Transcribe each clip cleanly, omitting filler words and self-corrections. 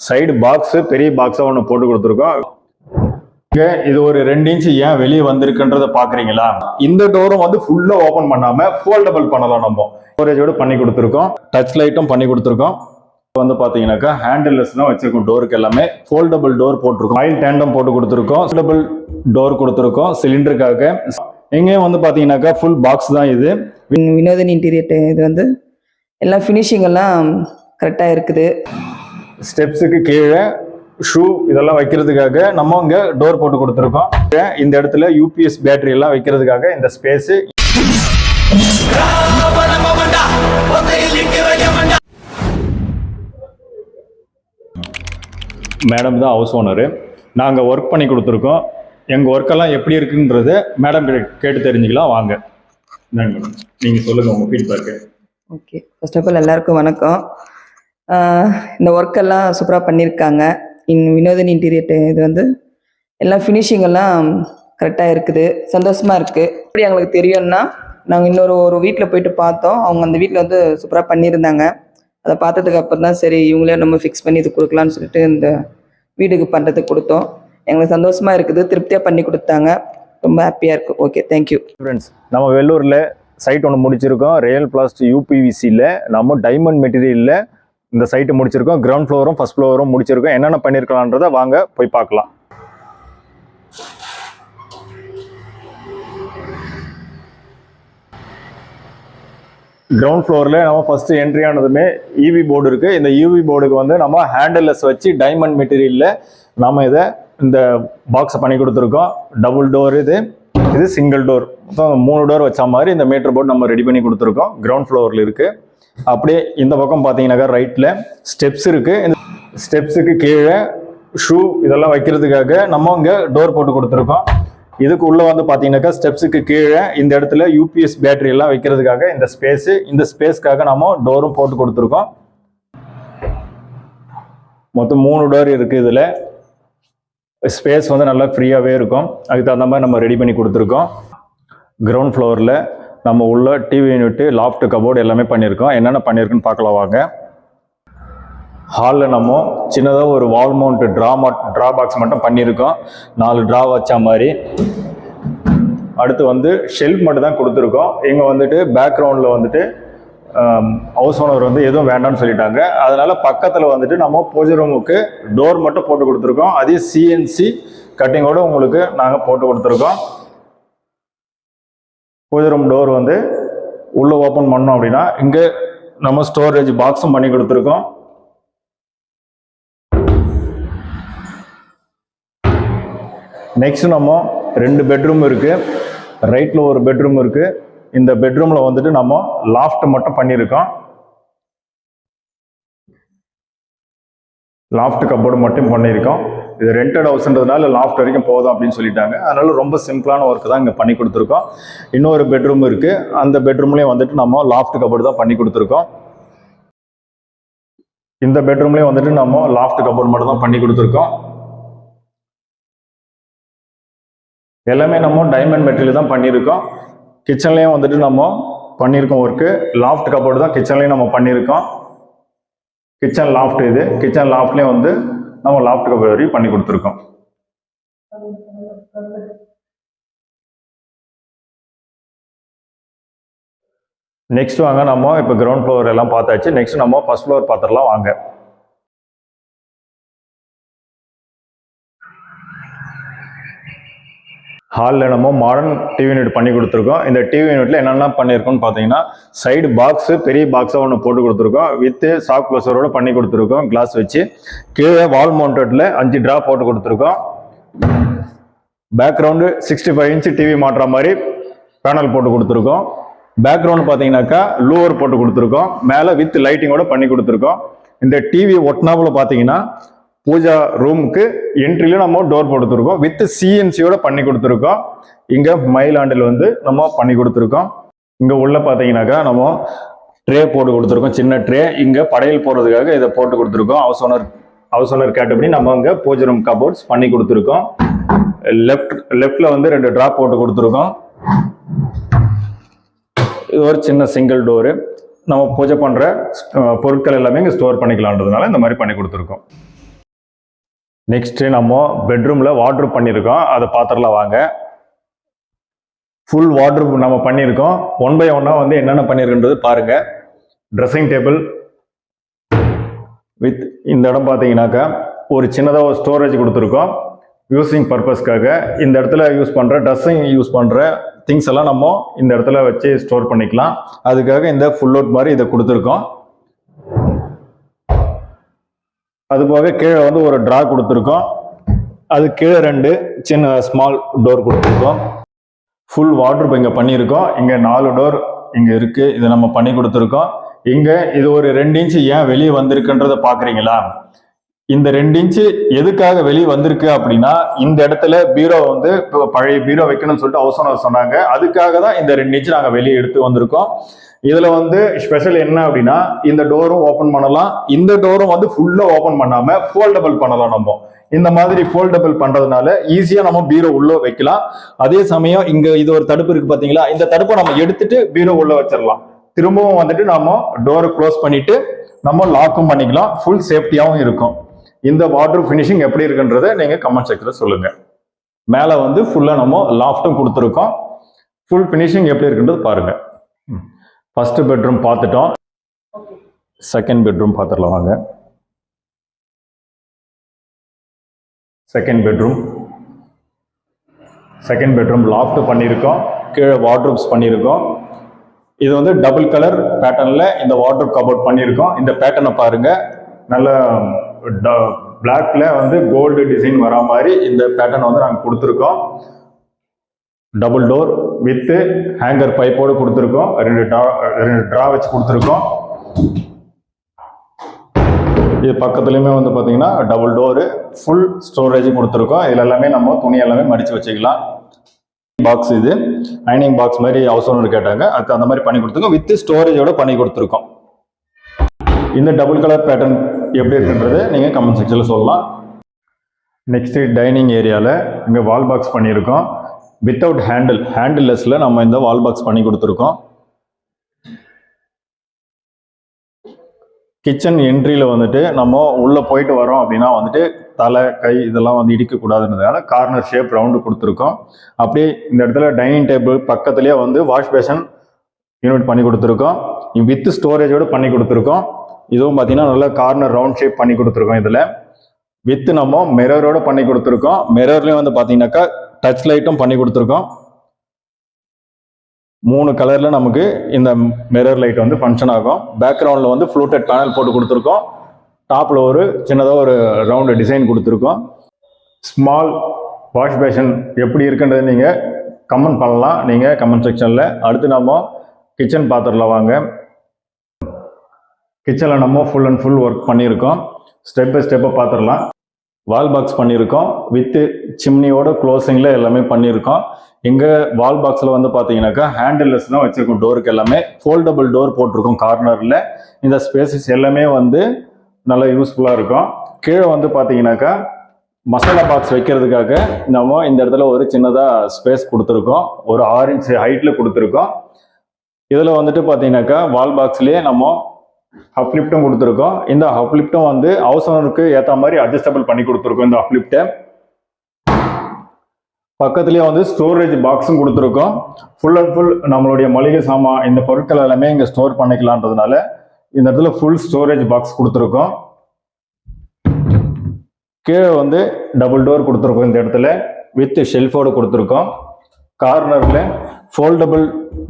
Side box பெரிய பாக்ஸா ஒன்று போட்டு கொடுத்துருக்கோம். இது ஒரு 2 இன்ச் ஏன் வெளியே வந்திருக்குன்றத பாக்குறீங்களா? இந்த டோரும் வந்து ஃபுல்லா ஓபன் பண்ணாம ஃபோல்டபிள் பண்ணலாம். நம்ம ஸ்டோரேஜோட பண்ணி கொடுத்துருக்கோம். டச் லைட்டும் பண்ணி கொடுத்துருக்கோம். வந்து பாத்தீங்கன்னாக்கா ஹேண்டில்லெஸ் தான் வச்சிருக்கோம். டோருக்கு எல்லாமே ஃபோல்டபிள் டோர் போட்டிருக்கோம். ஆயில் டேண்டம் போட்டு கொடுத்துருக்கோம். ஃபோல்டபிள் டோர் கொடுத்துருக்கோம் சிலிண்டருக்காக. எங்கேயும் வந்து பாத்தீங்கன்னாக்கா ஃபுல் பாக்ஸ் தான் இது. வினோதன் இன்டீரியர் இது வந்து எல்லா ஃபினிஷிங் எல்லாம் கரெக்டா இருக்குது. ஸ்டெப்ஸுக்கு கீழே ஷூ இதெல்லாம் வைக்கிறதுக்காக நம்ம இங்க டோர் போட்டு கொடுத்துருக்கோம். இந்த இடத்துல யூபிஎஸ் பேட்டரி எல்லாம் வைக்கிறதுக்காக இந்த ஸ்பேஸ். மேடம் தான் ஹவுஸ் ஓனரு. நாங்கள் ஒர்க் பண்ணி கொடுத்துருக்கோம். எங்கள் ஒர்க்கெல்லாம் எப்படி இருக்குன்றத மேடம் கேட்டு தெரிஞ்சுக்கலாம் வாங்க. மேடம் நீங்கள் சொல்லுங்கள் உங்கள் feedback. Okay, first of all எல்லாருக்கும் வணக்கம். இந்த ஒர்க்கெல்லாம் சூப்பராக பண்ணியிருக்காங்க. வினோதன் இன்டீரியர் இது வந்து எல்லா ஃபினிஷிங் எல்லாம் கரெக்டாக இருக்குது. சந்தோஷமாக இருக்குது. எப்படி எங்களுக்கு தெரியும்னா, நாங்கள் இன்னொரு வீட்டில் போயிட்டு பார்த்தோம். அவங்க அந்த வீட்டில் வந்து சூப்பராக பண்ணியிருந்தாங்க. அதை பார்த்ததுக்கு அப்புறம் தான் சரி இவங்களே நம்ம ஃபிக்ஸ் பண்ணி இது கொடுக்கலான்னு சொல்லிட்டு இந்த வீட்டுக்கு பண்ணுறதுக்கு கொடுத்தோம். எங்களுக்கு சந்தோஷமாக இருக்குது. திருப்தியாக பண்ணி கொடுத்தாங்க. ரொம்ப ஹாப்பியாக இருக்குது. Okay, thank you. ஃப்ரெண்ட்ஸ், நம்ம வெள்ளூரில் சைட் ஒன்று முடிச்சிருக்கோம். ரியல் பிளாஸ்ட் யூபிவிசியில் நம்ம டைமண்ட் மெட்டீரியலில் இந்த சைட்டு முடிச்சிருக்கோம். கிரவுண்ட் ஃப்ளோரும் ஃபர்ஸ்ட் ஃப்ளோரும் முடிச்சிருக்கோம். என்னென்ன பண்ணியிருக்கலான்றதை வாங்க போய் பார்க்கலாம். கிரவுண்ட் ஃப்ளோரில் நம்ம ஃபர்ஸ்ட் என்ட்ரி ஆனதுமே ஈவி போர்டு இருக்கு. இந்த ஈவி போர்டுக்கு வந்து நம்ம ஹேண்டில்லெஸ் வச்சு டைமண்ட் மெட்டீரியலில் நம்ம இதை இந்த பாக்ஸை பண்ணி கொடுத்துருக்கோம். டபுள் டோர் இது சிங்கிள் டோர். 3 டோர் வச்ச மாதிரி இந்த மீட்டர் போர்டு நம்ம ரெடி பண்ணி கொடுத்துருக்கோம். கிரவுண்ட் ஃப்ளோரில் இருக்கு. அப்படியே இந்த பக்கம் பார்த்தீங்கன்னாக்கா ரைட்டில் ஸ்டெப்ஸ் இருக்கு. இந்த ஸ்டெப்ஸுக்கு கீழே ஷூ இதெல்லாம் வைக்கிறதுக்காக நம்ம இங்கே டோர் போட்டு கொடுத்துருக்கோம். இதுக்கு உள்ள வந்து பார்த்தீங்கன்னாக்கா ஸ்டெப்ஸுக்கு கீழே இந்த இடத்துல யூபிஎஸ் பேட்டரி எல்லாம் வைக்கிறதுக்காக இந்த ஸ்பேஸ். இந்த ஸ்பேஸ்க்காக நம்ம டோரும் போட்டு கொடுத்துருக்கோம். மொத்தம் 3 டோர் இருக்கு. இதில் ஸ்பேஸ் வந்து நல்லா ஃப்ரீயாகவே இருக்கும். அதுக்கு தகுந்த மாதிரி நம்ம ரெடி பண்ணி கொடுத்துருக்கோம். கிரவுண்ட் ஃப்ளோரில் நம்ம உள்ள டிவி யூனிட்டு, லாஃப்ட், கபோர்டு எல்லாமே பண்ணியிருக்கோம். என்னென்ன பண்ணியிருக்குன்னு பார்க்கலாம் வாங்க. ஹாலில் நம்ம சின்னதாக ஒரு வால் மவுண்ட் ட்ரா பாக்ஸ் மட்டும் பண்ணியிருக்கோம். 4 ட்ரா வச்ச மாதிரி. அடுத்து வந்து ஷெல்ஃப் மட்டும் தான் கொடுத்துருக்கோம். இங்கே வந்துட்டு பேக்ரவுண்டில் வந்துட்டு ஹவுஸ் ஓனர் வந்து எதுவும் வேண்டாம்னு சொல்லிட்டாங்க. அதனால பக்கத்தில் வந்துட்டு நம்ம பூஜை ரூமுக்கு டோர் மட்டும் போட்டு கொடுத்துருக்கோம். அதே சிஎன்சி கட்டிங்கோடு உங்களுக்கு நாங்கள் போட்டு கொடுத்துருக்கோம். பூஜை ரூம் டோர் வந்து உள்ளே ஓப்பன் பண்ணோம் அப்படின்னா இங்கே நம்ம ஸ்டோரேஜ் பாக்ஸும் பண்ணி கொடுத்துருக்கோம். நெக்ஸ்ட் நம்ம 2 பெட்ரூம் இருக்கு. ரைட்ல ஒரு பெட்ரூம் இருக்கு. இந்த பெட்ரூம்ல வந்துட்டு நம்ம லாஃப்ட் மட்டும் பண்ணியிருக்கோம். லாஃப்ட் கபோர்டு மட்டும் பண்ணியிருக்கோம். இது ரெண்டட் ஹவுஸ்ன்றதுனால லாஃப்ட் வரைக்கும் போதும் அப்படின்னு சொல்லிட்டாங்க. அதனால ரொம்ப சிம்பிளான ஒர்க் தான் இங்கே பண்ணி கொடுத்துருக்கோம். இன்னொரு பெட்ரூம் இருக்கு. அந்த பெட்ரூம்லேயும் வந்துட்டு நம்ம லாஃப்ட் கபோர்டு தான் பண்ணி கொடுத்துருக்கோம். இந்த பெட்ரூம்லேயும் வந்துட்டு நம்ம லாஃப்ட் கபோர்டு மட்டும் தான் பண்ணி கொடுத்துருக்கோம். எல்லாமே நம்ம டைமண்ட் மெட்டீரியல் தான் பண்ணியிருக்கோம். கிச்சன்லேயும் வந்துட்டு நம்ம பண்ணியிருக்கோம் ஒர்க்கு. லாஃப்ட் கபோர்டு தான் கிச்சன்லேயும் நம்ம பண்ணியிருக்கோம். கிச்சன் லாஃப்ட் இது. கிச்சன் லாஃப்ட்லேயும் வந்து நம்ம லாஃப்ட் கபோர்டு வரைக்கும் பண்ணி கொடுத்துருக்கோம். நெக்ஸ்ட் வாங்க, நம்ம இப்போ கிரவுண்ட் ஃப்ளோர் எல்லாம் பார்த்தாச்சு. நெக்ஸ்ட் நம்ம ஃபர்ஸ்ட் ஃப்ளோர் பார்த்துடலாம் வாங்க. ஹாலில் நம்ம மாடர்ன் டிவி யூனிட் பண்ணி கொடுத்துருக்கோம். இந்த டிவி யூனிட்ல என்னென்ன பண்ணியிருக்கோம்னு பார்த்தீங்கன்னா, சைடு பாக்ஸ் பெரிய பாக்ஸாக ஒன்று போட்டு கொடுத்துருக்கோம். வித் சாக் க்ளோசரோட பண்ணி கொடுத்துருக்கோம் கிளாஸ் வச்சு. கீழே வால் மவுண்டட்ல 5 ட்ரா போட்டு கொடுத்துருக்கோம். பேக்ரவுண்டு 65 இன்ச் டிவி மாட்டுற மாதிரி பேனல் போட்டு கொடுத்துருக்கோம். பேக்ரவுண்ட் பார்த்தீங்கன்னாக்கா லூவர் போட்டு கொடுத்துருக்கோம். மேலே வித் லைட்டிங்கோட பண்ணி கொடுத்துருக்கோம். இந்த டிவி ஒட்டினாப்புல பார்த்தீங்கன்னா பூஜா ரூமுக்கு என்ட்ரில நம்ம டோர் போட்டுருக்கோம். வித் சிஎன்சியோட பண்ணி கொடுத்துருக்கோம். இங்க மயிலாண்டில் வந்து நம்ம பண்ணி கொடுத்துருக்கோம். இங்க உள்ள பாத்தீங்கன்னாக்கா நம்ம ட்ரே போட்டு கொடுத்துருக்கோம். சின்ன ட்ரே. இங்க படையல் போடுறதுக்காக இதை போட்டு கொடுத்துருக்கோம். ஹவுஸ் ஓனர் கேட்டபடி நம்ம இங்க பூஜை ரூம் கபோர்ட்ஸ் பண்ணி கொடுத்துருக்கோம். லெஃப்ட்ல வந்து 2 ட்ரா போட்டு கொடுத்துருக்கோம். இது ஒரு சின்ன சிங்கிள் டோரு. நம்ம பூஜை பண்ற பொருட்கள் எல்லாமே இங்க ஸ்டோர் பண்ணிக்கலான்றதுனால இந்த மாதிரி பண்ணி கொடுத்துருக்கோம். நெக்ஸ்ட் நம்ம பெட்ரூம்ல வார்ட்ரோப் பண்ணியிருக்கோம், அதை பார்த்துடலாம் வாங்க. ஃபுல் வார்ட்ரோப் நம்ம பண்ணியிருக்கோம். ஒன் பை ஒன்னா வந்து என்னென்ன பண்ணியிருக்குன்றது பாருங்க. ட்ரெஸ்ஸிங் டேபிள் வித் இந்த இடம் பார்த்தீங்கன்னாக்கா ஒரு சின்னதாக ஒரு ஸ்டோரேஜ் கொடுத்துருக்கோம் யூஸிங் பர்பஸ்க்காக. இந்த இடத்துல யூஸ் பண்ணுற ட்ரெஸ்ஸிங் யூஸ் பண்ணுற திங்ஸ் எல்லாம் நம்ம இந்த இடத்துல வச்சு ஸ்டோர் பண்ணிக்கலாம். அதுக்காக இந்த ஃபுல் அவுட் மாதிரி இதை கொடுத்துருக்கோம். அதுபோக கீழே வந்து ஒரு ட்ரா கொடுத்துருக்கோம். அது கீழே 2 சின்ன ஸ்மால் டோர் கொடுத்துருக்கோம். ஃபுல் வார்ட்ரோப் இங்கே பண்ணியிருக்கோம். இங்கே 4 டோர் இங்கே இருக்கு, இதை நம்ம பண்ணி கொடுத்துருக்கோம். இங்கே இது ஒரு 2 இன்ச்சு ஏன் வெளியே வந்திருக்குன்றதை பார்க்குறீங்களா? இந்த 2 இன்ச்சு எதுக்காக வெளியே வந்திருக்கு அப்படின்னா, இந்த இடத்துல பீரோ வந்து பழைய பீரோ வைக்கணும்னு சொல்லிட்டு ஹவுஸ் சொன்னாங்க. அதுக்காக தான் இந்த 2 இன்ச்சு நாங்கள் வெளியே எடுத்து வந்திருக்கோம். இதுல வந்து ஸ்பெஷல் என்ன அப்படின்னா, இந்த டோரும் ஓபன் பண்ணலாம், இந்த டோரும் வந்து ஃபுல்லா ஓபன் பண்ணாம ஃபோல்டபிள் பண்ணலாம். நம்ம இந்த மாதிரி ஃபோல்டபிள் பண்றதுனால ஈஸியா நம்ம பீரோ உள்ள வைக்கலாம். அதே சமயம் இங்க இது ஒரு தடுப்பு இருக்கு பாத்தீங்களா, இந்த தடுப்பை நம்ம எடுத்துட்டு பீரோ உள்ள வச்சிடலாம். திரும்பவும் வந்துட்டு நம்ம டோரை க்ளோஸ் பண்ணிட்டு நம்ம லாக்கும் பண்ணிக்கலாம். ஃபுல் சேஃப்டியாவும் இருக்கும். இந்த வார்ட்ரோப் ஃபினிஷிங் எப்படி இருக்குன்றதை நீங்க கமெண்ட் செக்ஷன்ல சொல்லுங்க. மேல வந்து ஃபுல்லா நம்ம லாஃப்ட்டும் கொடுத்துருக்கோம். ஃபுல் ஃபினிஷிங் எப்படி இருக்குன்றது பாருங்க. ஃபர்ஸ்ட் பெட்ரூம் பார்த்துட்டோம். செகண்ட் பெட்ரூம் பார்த்துடலாம் வாங்க. செகண்ட் பெட்ரூம் லாஃப்ட் பண்ணியிருக்கோம், கீழே வார்ட்ரோப்ஸ் பண்ணியிருக்கோம். இது வந்து டபுள் கலர் பேட்டர்ன்ல இந்த வார்ட்ரோப் கபோர்ட் பண்ணியிருக்கோம். இந்த பேட்டர்னை பாருங்க, நல்ல பிளாக்ல வந்து கோல்டு டிசைன் வரா மாதிரி இந்த பேட்டர்ன் வந்து நாங்கள் கொடுத்துருக்கோம். டபுள் டோர் வித் ஹேங்கர் பைப்போடு கொடுத்துருக்கோம். 2 ட்ரா வச்சு கொடுத்துருக்கோம். இது பக்கத்துலையுமே வந்து பார்த்தீங்கன்னா டபுள் டோரு, ஃபுல் ஸ்டோரேஜ் கொடுத்துருக்கோம். இதில் எல்லாமே நம்ம துணி எல்லாமே மடித்து வச்சுக்கலாம். பாக்ஸ் இது அயனிங் பாக்ஸ் மாதிரி ஹவுஸ் ஓனர் கேட்டாங்க, அதுக்கு அந்த மாதிரி பண்ணி கொடுத்துருக்கோம். வித் ஸ்டோரேஜோட பண்ணி கொடுத்துருக்கோம். இந்த டபுள் கலர் பேட்டர்ன் எப்படி இருக்குன்றது நீங்கள் கமெண்ட் செக்ஷனில் சொல்லலாம். நெக்ஸ்ட் டைனிங் ஏரியாவில் இங்கே வால் பாக்ஸ் பண்ணியிருக்கோம். வித்தவுட் ஹேண்டில்லெஸ்ல நம்ம இந்த வால் பாக்ஸ் பண்ணி கொடுத்துருக்கோம். கிச்சன் என்ட்ரியில் வந்துட்டு நம்ம உள்ளே போயிட்டு வரோம் அப்படின்னா வந்துட்டு தலை கை இதெல்லாம் வந்து இடிக்கக்கூடாதுன்றதுனால கார்னர் ஷேப் ரவுண்டு கொடுத்துருக்கோம். அப்படியே இந்த இடத்துல டைனிங் டேபிள் பக்கத்துலேயே வந்து வாஷ் பேஷன் யூனிட் பண்ணி கொடுத்துருக்கோம். வித் ஸ்டோரேஜோடு பண்ணி கொடுத்துருக்கோம். இதுவும் பார்த்தீங்கன்னா நல்ல கார்னர் ரவுண்ட் ஷேப் பண்ணி கொடுத்துருக்கோம். இதில் வித் நம்ம மிரரோடு பண்ணி கொடுத்துருக்கோம். மிரர்லேயும் வந்து பார்த்தீங்கன்னாக்கா டச் லைட்டும் பண்ணி கொடுத்துருக்கோம். 3 கலர்ல நமக்கு இந்த மிரர் லைட் வந்து ஃபங்க்ஷன் ஆகும். பேக்ரவுண்ட்ல வந்து ஃப்ளூட்டட் பேனல் போட்டு கொடுத்துருக்கோம். டாப்ல ஒரு சின்னதாக ஒரு ரவுண்டு டிசைன் கொடுத்துருக்கோம். ஸ்மால் வாஷ் பேஷன் எப்படி இருக்குன்றது நீங்க கமெண்ட் பண்ணலாம், நீங்க கமெண்ட் செக்ஷன்ல. அடுத்து நம்ம கிச்சன் பார்த்துடலாம் வாங்க. கிச்சனில் நம்ம ஃபுல் அண்ட் ஃபுல் ஒர்க் பண்ணியிருக்கோம். ஸ்டெப் பை ஸ்டெப்பாக பார்த்துடலாம். வால் பாக்ஸ் பண்ணியிருக்கோம், வித்து சிம்னியோட க்ளோசிங்கில் எல்லாமே பண்ணியிருக்கோம். இங்கே வால் பாக்ஸில் வந்து பார்த்தீங்கன்னாக்கா ஹேண்டில்லெஸ் தான் வச்சுருக்கோம். டோருக்கு எல்லாமே ஃபோல்டபுள் டோர் போட்டிருக்கோம் கார்னரில். இந்த ஸ்பேசஸ் எல்லாமே வந்து நல்லா யூஸ்ஃபுல்லாக இருக்கும். கீழே வந்து பார்த்தீங்கன்னாக்கா மசாலா பாக்ஸ் வைக்கிறதுக்காக நம்ம இந்த இடத்துல ஒரு சின்னதாக ஸ்பேஸ் கொடுத்துருக்கோம். ஒரு 6 இன்ச் ஹைட்டில் கொடுத்துருக்கோம். இதில் வந்துட்டு பார்த்தீங்கன்னாக்கா வால் பாக்ஸ்லேயே நம்ம அப்லிப்டும் கொடுத்துருக்கோம். இந்த அப்லிப்டும் வந்து ஹவுஸ் ஓனருக்கு ஏற்ற மாதிரி அட்ஜஸ்டபிள் பண்ணி கொடுத்துருக்கோம். இந்த அப்லிப்டை பக்கத்துலேயே வந்து ஸ்டோரேஜ் பாக்ஸும் கொடுத்துருக்கோம். ஃபுல் அண்ட் ஃபுல் நம்மளுடைய மளிகை சாமான் இந்த பொருட்கள் எல்லாமே இங்கே ஸ்டோர் பண்ணிக்கலான்றதுனால இந்த இடத்துல ஃபுல் ஸ்டோரேஜ் பாக்ஸ் கொடுத்துருக்கோம். கீழே வந்து டபுள் டோர் கொடுத்துருக்கோம். இந்த இடத்துல வித் ஷெல்ஃபோடு கொடுத்துருக்கோம். கார்னரில் ஃபோல்டபுள்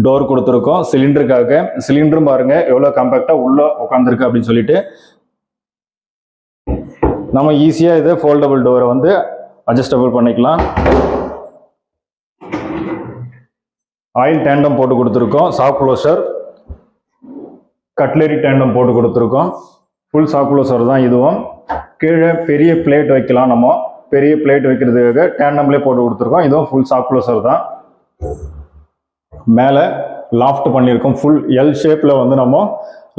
டோர் கொடுத்துருக்கோம் சிலிண்டருக்காக. சிலிண்டரும் பாருங்க எவ்வளோ காம்பேக்டாக உள்ள உட்காந்துருக்கு அப்படின்னு சொல்லிட்டு நம்ம ஈஸியாக இதை ஃபோல்டபுள் டோரை வந்து அட்ஜஸ்டபிள் பண்ணிக்கலாம். ஆயில் டேண்டம் போட்டு கொடுத்துருக்கோம். சாஃப்ட் க்ளோசர் கட்லரி டேண்டம் போட்டு கொடுத்துருக்கோம். ஃபுல் சாஃப்ட் க்ளோசர் தான் இதுவும். கீழே பெரிய பிளேட் வைக்கலாம். நம்ம பெரிய பிளேட் வைக்கிறதுக்காக டேண்டம்லேயே போட்டு கொடுத்துருக்கோம். இதுவும் ஃபுல் சாஃப்ட் க்ளோசர் தான். மேலே லாஃப்ட் பண்ணியிருக்கோம். ஃபுல் எல் ஷேப்பில் வந்து நம்ம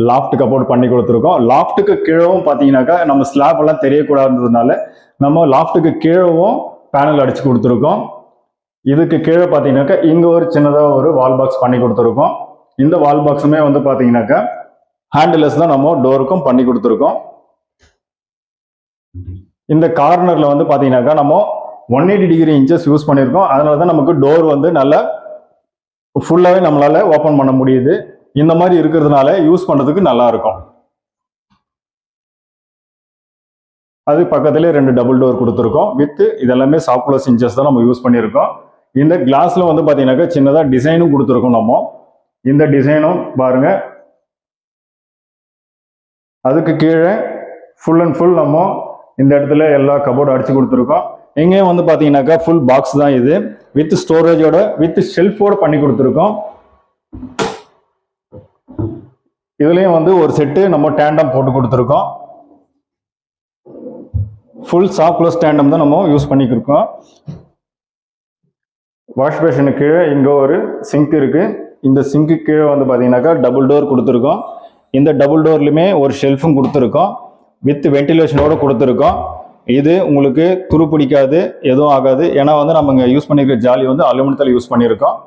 லாஃப்ட் கபோர்ட் பண்ணி கொடுத்துருக்கோம். லாஃப்ட்டுக்கு கீழவும் பார்த்தீங்கன்னாக்கா நம்ம ஸ்லாப் எல்லாம் தெரியக்கூடாதுன்றதுனால நம்ம லாஃப்ட்டுக்கு கீழவும் பேனல் அடிச்சு கொடுத்துருக்கோம். இதுக்கு கீழே பார்த்தீங்கன்னாக்கா இங்கே ஒரு சின்னதாக ஒரு வால் பாக்ஸ் பண்ணி கொடுத்துருக்கோம். இந்த வால் பாக்ஸுமே வந்து பார்த்தீங்கன்னாக்கா ஹேண்டில்லெஸ் தான் நம்ம டோருக்கும் பண்ணி கொடுத்துருக்கோம். இந்த கார்னர்ல வந்து பாத்தீங்கன்னாக்கா நம்ம 180 டிகிரி இன்ச்சஸ் யூஸ் பண்ணியிருக்கோம். அதனால தான் நமக்கு டோர் வந்து நல்லா ஃபுல்லாவே நம்மளால ஓபன் பண்ண முடியுது. இந்த மாதிரி இருக்கிறதுனால யூஸ் பண்றதுக்கு நல்லா இருக்கும். அது பக்கத்திலே 2 டபுள் டோர் கொடுத்துருக்கோம். வித் இதெல்லாமே சாஃப்ட் க்ளோஸ் இன்ச்சஸ் தான் நம்ம யூஸ் பண்ணியிருக்கோம். இந்த கிளாஸ்ல வந்து பாத்தீங்கன்னாக்கா சின்னதா டிசைனும் கொடுத்துருக்கோம் நம்ம. இந்த டிசைனும் பாருங்க. அதுக்கு கீழே ஃபுல் அண்ட் ஃபுல் நம்ம இந்த இடத்துல எல்லா கபோர்டு அடிச்சு கொடுத்துருக்கோம். எங்கேயும் வந்து பாத்தீங்கன்னாக்கா ஃபுல் பாக்ஸ் தான் இது. வித் ஸ்டோரேஜோட வித் ஷெல்ஃபோட பண்ணி கொடுத்துருக்கோம். இதுலயும் வந்து ஒரு செட்டு நம்ம டேண்டம் போட்டு கொடுத்துருக்கோம். ஃபுல் சாஃப்ட் க்ளோஸ் டேண்டம் தான் நம்ம யூஸ் பண்ணிக்கிருக்கோம். வாஷ் பேஷனுக்கு கீழே இங்க ஒரு சிங்க் இருக்கு. இந்த சிங்க்கு கீழே வந்து பாத்தீங்கன்னாக்கா டபுள் டோர் கொடுத்துருக்கோம். இந்த டபுள் டோர்லையுமே ஒரு ஷெல்ஃபும் கொடுத்துருக்கோம். வித் வென்டிலேஷனோட கொடுத்துருக்கோம். இது உங்களுக்கு துரு பிடிக்காது, எதுவும் ஆகாது. ஏன்னா வந்து நம்ம இங்கே யூஸ் பண்ணியிருக்க ஜாலி வந்து அலுமினியத்தில் யூஸ் பண்ணியிருக்கோம்.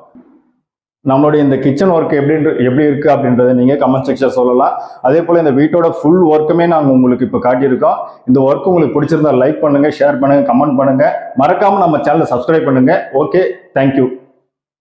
நம்மளுடைய இந்த கிச்சன் ஒர்க் எப்படி இருக்கு அப்படின்றத நீங்க கமெண்ட் செக்ஷன் சொல்லலாம். அதே போல இந்த வீட்டோட ஃபுல் ஒர்க்குமே நாங்கள் உங்களுக்கு இப்போ காட்டியிருக்கோம். இந்த ஒர்க் உங்களுக்கு பிடிச்சிருந்தா லைக் பண்ணுங்க, ஷேர் பண்ணுங்க, கமெண்ட் பண்ணுங்க. மறக்காம நம்ம சேனலை சப்ஸ்கிரைப் பண்ணுங்க. Okay, thank you.